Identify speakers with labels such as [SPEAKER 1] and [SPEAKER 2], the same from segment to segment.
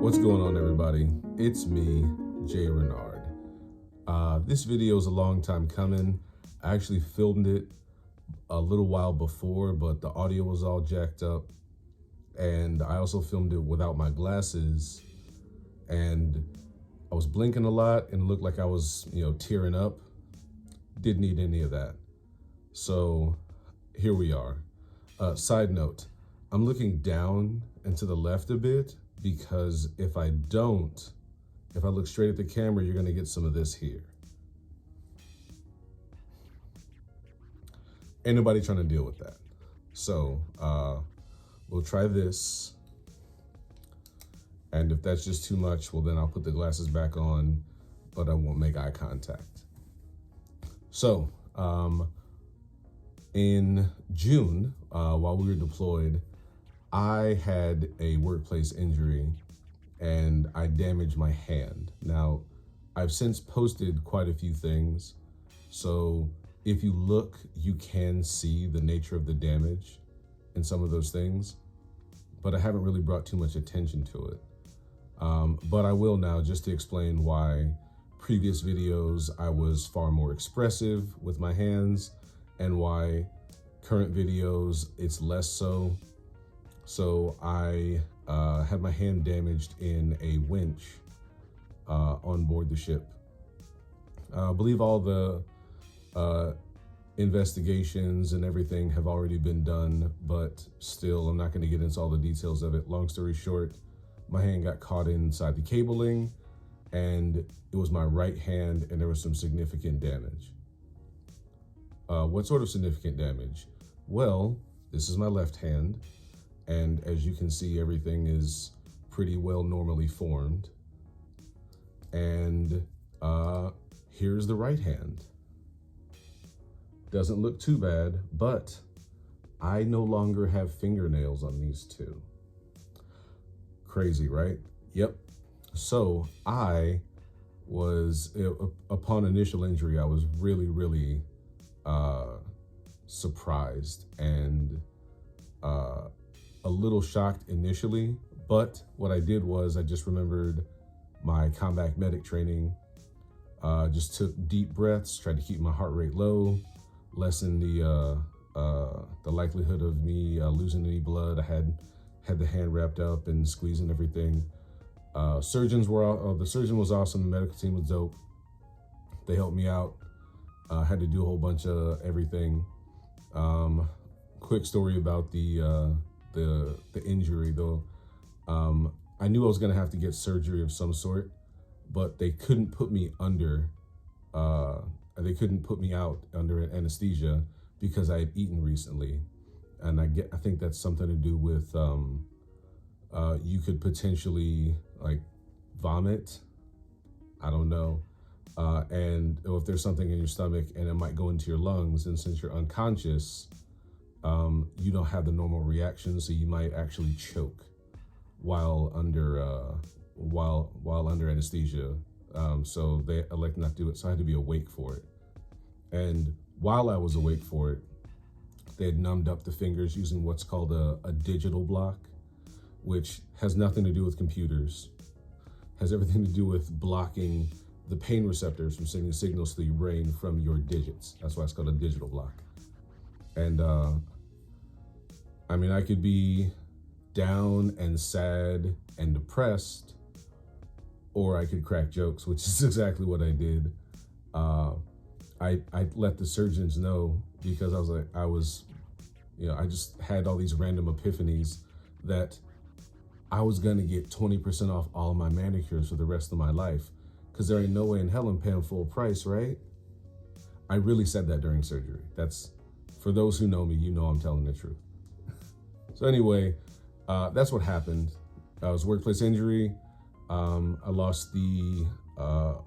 [SPEAKER 1] What's going on, everybody? It's me, Jay Renard. This video is a long time coming. I actually filmed it a little while before, but the audio was all jacked up. And I also filmed it without my glasses. And I was blinking a lot and it looked like I was, tearing up. Didn't need any of that. So here we are. Side note, I'm looking down and to the left a bit because if I look straight at the camera, you're gonna get some of this here. Ain't nobody trying to deal with that. So we'll try this. And if that's just too much, well then I'll put the glasses back on, but I won't make eye contact. So in June, while we were deployed, I had a workplace injury and I damaged my hand. Now, I've since posted quite a few things. So if you look, you can see the nature of the damage in some of those things, but I haven't really brought too much attention to it. But I will now, just to explain why previous videos I was far more expressive with my hands and why current videos it's less so. So I had my hand damaged in a winch on board the ship. I believe all the investigations and everything have already been done, but still, I'm not going to get into all the details of it. Long story short, my hand got caught inside the cabling, and it was my right hand, and there was some significant damage. What sort of significant damage? Well, this is my left hand, and as you can see, everything is pretty well normally formed. And here's the right hand. Doesn't look too bad, but I no longer have fingernails on these two. Crazy, right? Yep. So I was, upon initial injury, I was really surprised and a little shocked initially. But what I did was I just remembered my combat medic training, just took deep breaths, tried to keep my heart rate low, lessen the likelihood of me losing any blood. I had the hand wrapped up and squeezing everything. The surgeon was awesome. The medical team was dope. They helped me out. Had to do a whole bunch of everything. Quick story about the injury though. I knew I was gonna have to get surgery of some sort, but they couldn't put me under. They couldn't put me out under anesthesia because I had eaten recently, and I think that's something to do with you could potentially like vomit. I don't know. And if there's something in your stomach and it might go into your lungs, and since you're unconscious, you don't have the normal reaction, so you might actually choke while under anesthesia. So they elected not to do it, so I had to be awake for it. And while I was awake for it, they had numbed up the fingers using what's called a digital block, which has nothing to do with computers, has everything to do with blocking the pain receptors from sending signals to your brain from your digits. That's why it's called a digital block. And I mean, I could be down and sad and depressed, or I could crack jokes, which is exactly what I did. I let the surgeons know because I just had all these random epiphanies that I was gonna get 20% off all of my manicures for the rest of my life, because there ain't no way in hell I'm paying full price, right? I really said that during surgery. That's, for those who know me, you know I'm telling the truth. So anyway, that's what happened. It was a workplace injury. I lost the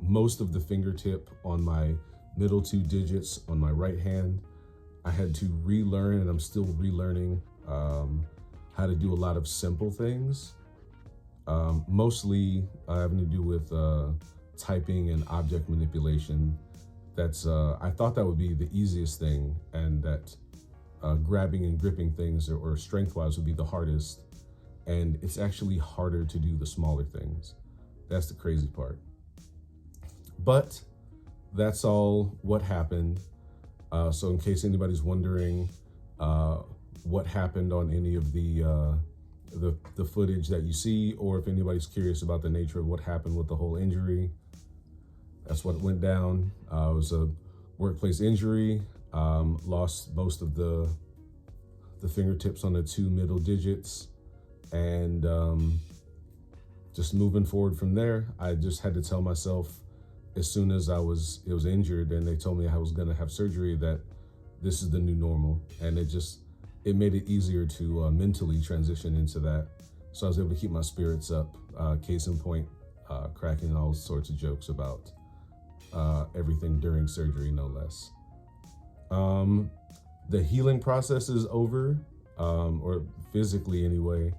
[SPEAKER 1] most of the fingertip on my middle two digits on my right hand. I had to relearn, and I'm still relearning how to do a lot of simple things, mostly having to do with typing and object manipulation. That's I thought that would be the easiest thing, and that grabbing and gripping things or strength-wise would be the hardest. and it's actually harder to do the smaller things. That's the crazy part. But that's all what happened. So in case anybody's wondering what happened on any of the footage that you see, or if anybody's curious about the nature of what happened with the whole injury, that's what went down. It was a workplace injury. Lost most of the fingertips on the 2 middle digits, and just moving forward from there, I just had to tell myself, as soon as it was injured and they told me I was going to have surgery, that this is the new normal. And it made it easier to mentally transition into that. So I was able to keep my spirits up. Case in point, cracking all sorts of jokes about everything during surgery, no less. The healing process is over, or physically anyway.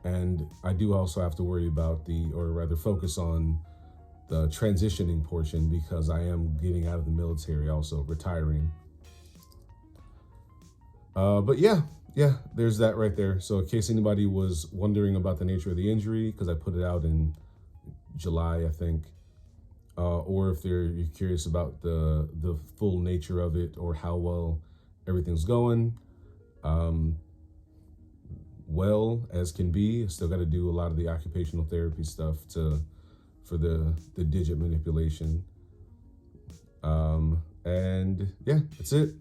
[SPEAKER 1] And I do also have to worry about or rather focus on the transitioning portion, because I am getting out of the military, also retiring. But yeah, there's that right there. So in case anybody was wondering about the nature of the injury, because I put it out in July, I think, or if you're curious about the full nature of it or how well everything's going, well as can be. Still got to do a lot of the occupational therapy stuff for the digit manipulation. And yeah, that's it.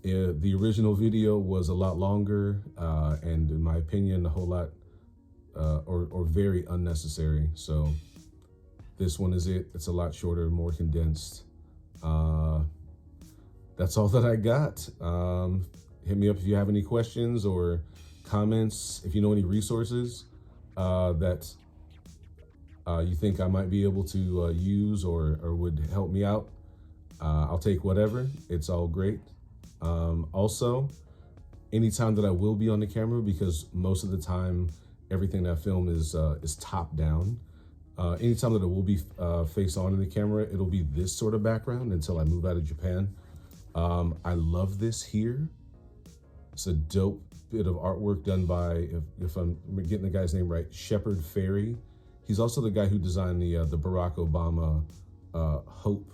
[SPEAKER 1] The original video was a lot longer, and in my opinion, a whole lot or very unnecessary. So this one is it. It's a lot shorter, more condensed. That's all that I got. Hit me up if you have any questions or comments. If you know any resources that you think I might be able to use or would help me out, I'll take whatever. It's all great. Also, anytime that I will be on the camera, because most of the time everything that I film is top down. Anytime that it will be face on in the camera, it'll be this sort of background until I move out of Japan. I love this here. It's a dope bit of artwork done by, if I'm getting the guy's name right, Shepard Fairey. He's also the guy who designed the Barack Obama Hope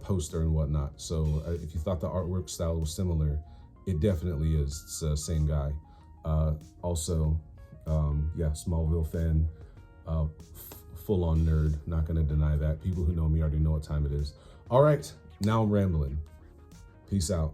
[SPEAKER 1] poster and whatnot. So if you thought the artwork style was similar, it definitely is. It's the same guy. Also, yeah, Smallville fan, full-on nerd. Not gonna deny that. People who know me already know what time it is. All right, now I'm rambling. Peace out.